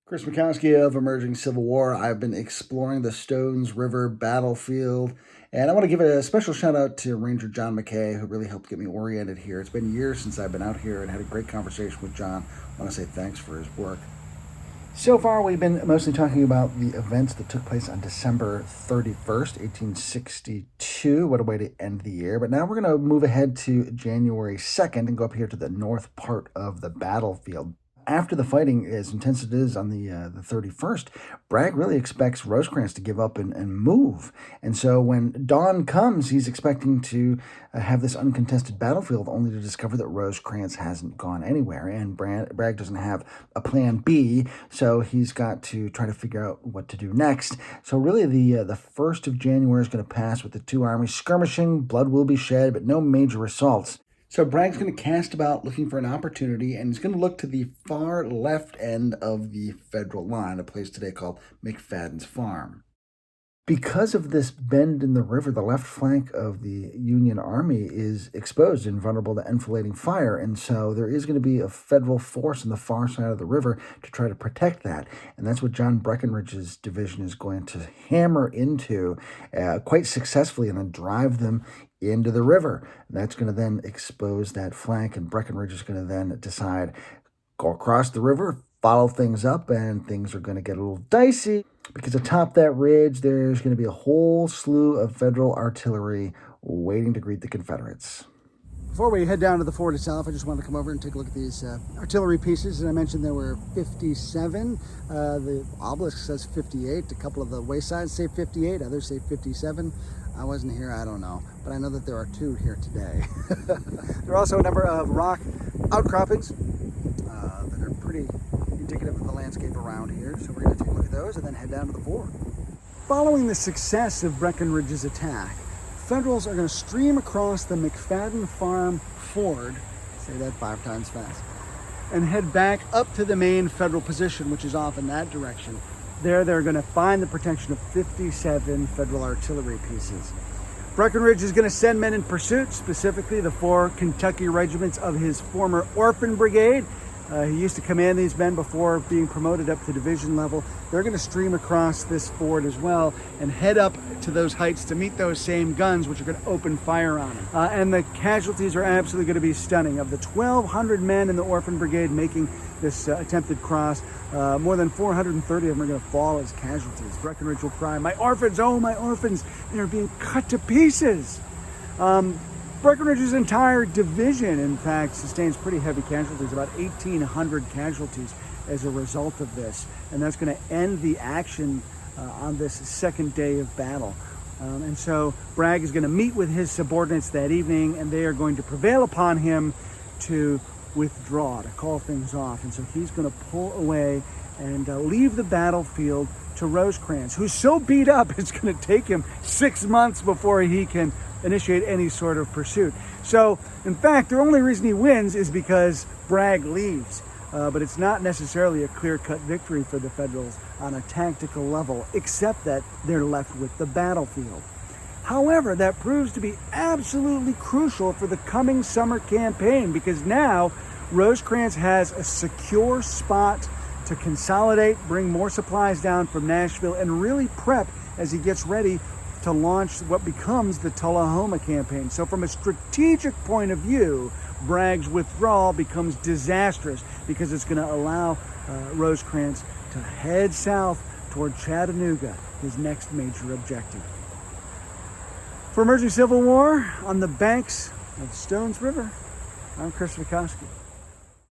Chris Mackowski of Emerging Civil War. I've been exploring the Stones River battlefield, and I want to give a special shout out to Ranger John McKay, who really helped get me oriented here. It's been years since I've been out here and had a great conversation with John. I want to say thanks for his work. So far, we've been mostly talking about the events that took place on December 31st, 1862. What a way to end the year. But now we're going to move ahead to January 2nd and go up here to the north part of the battlefield. After the fighting, as intense as it is on the 31st, Bragg really expects Rosecrans to give up and move. And so when dawn comes, he's expecting to have this uncontested battlefield, only to discover that Rosecrans hasn't gone anywhere. And Bragg doesn't have a plan B, so he's got to try to figure out what to do next. So really the 1st of January is going to pass with the two armies skirmishing. Blood will be shed, but no major assaults. So Bragg's going to cast about looking for an opportunity, and he's going to look to the far left end of the federal line, a place today called McFadden's Farm. Because of this bend in the river, the left flank of the Union Army is exposed and vulnerable to enfilading fire, and so there is going to be a federal force on the far side of the river to try to protect that, and that's what John Breckinridge's division is going to hammer into quite successfully and then drive them into the river. And that's going to then expose that flank, and Breckinridge is going to then decide, go across the river, follow things up, and things are going to get a little dicey because atop that ridge, there's going to be a whole slew of federal artillery waiting to greet the Confederates. Before we head down to the fort itself, I just wanted to come over and take a look at these artillery pieces. As I mentioned, there were 57. The obelisk says 58. A couple of the waysides say 58. Others say 57. I wasn't here, I don't know. But I know that there are two here today. There are also a number of rock outcroppings that are pretty indicative of the landscape around here. So we're going to take a look at those and then head down to the fort. Following the success of Breckinridge's attack, Federals are going to stream across the McFadden Farm ford, say that 5 times fast, and head back up to the main Federal position, which is off in that direction. There, they're going to find the protection of 57 Federal artillery pieces. Breckinridge is going to send men in pursuit, specifically the 4 Kentucky regiments of his former Orphan Brigade. He used to command these men before being promoted up to division level. They're going to stream across this ford as well and head up to those heights to meet those same guns, which are going to open fire on them. And the casualties are absolutely going to be stunning. Of the 1,200 men in the Orphan Brigade making this attempted cross, more than 430 of them are going to fall as casualties. Breckinridge will cry, "My orphans, oh my orphans, they are being cut to pieces." Breckinridge's entire division, in fact, sustains pretty heavy casualties, about 1,800 casualties as a result of this. And that's going to end the action on this second day of battle. And so Bragg is going to meet with his subordinates that evening, and they are going to prevail upon him to withdraw, to call things off. And so he's going to pull away and leave the battlefield to Rosecrans, who's so beat up it's going to take him 6 months before he can initiate any sort of pursuit. So, in fact, the only reason he wins is because Bragg leaves. But it's not necessarily a clear-cut victory for the Federals on a tactical level, except that they're left with the battlefield. However, that proves to be absolutely crucial for the coming summer campaign, because now Rosecrans has a secure spot to consolidate, bring more supplies down from Nashville, and really prep as he gets ready to launch what becomes the Tullahoma campaign. So from a strategic point of view, Bragg's withdrawal becomes disastrous because it's going to allow Rosecrans to head south toward Chattanooga, his next major objective. For Emerging Civil War on the banks of the Stones River, I'm Chris Mackowski.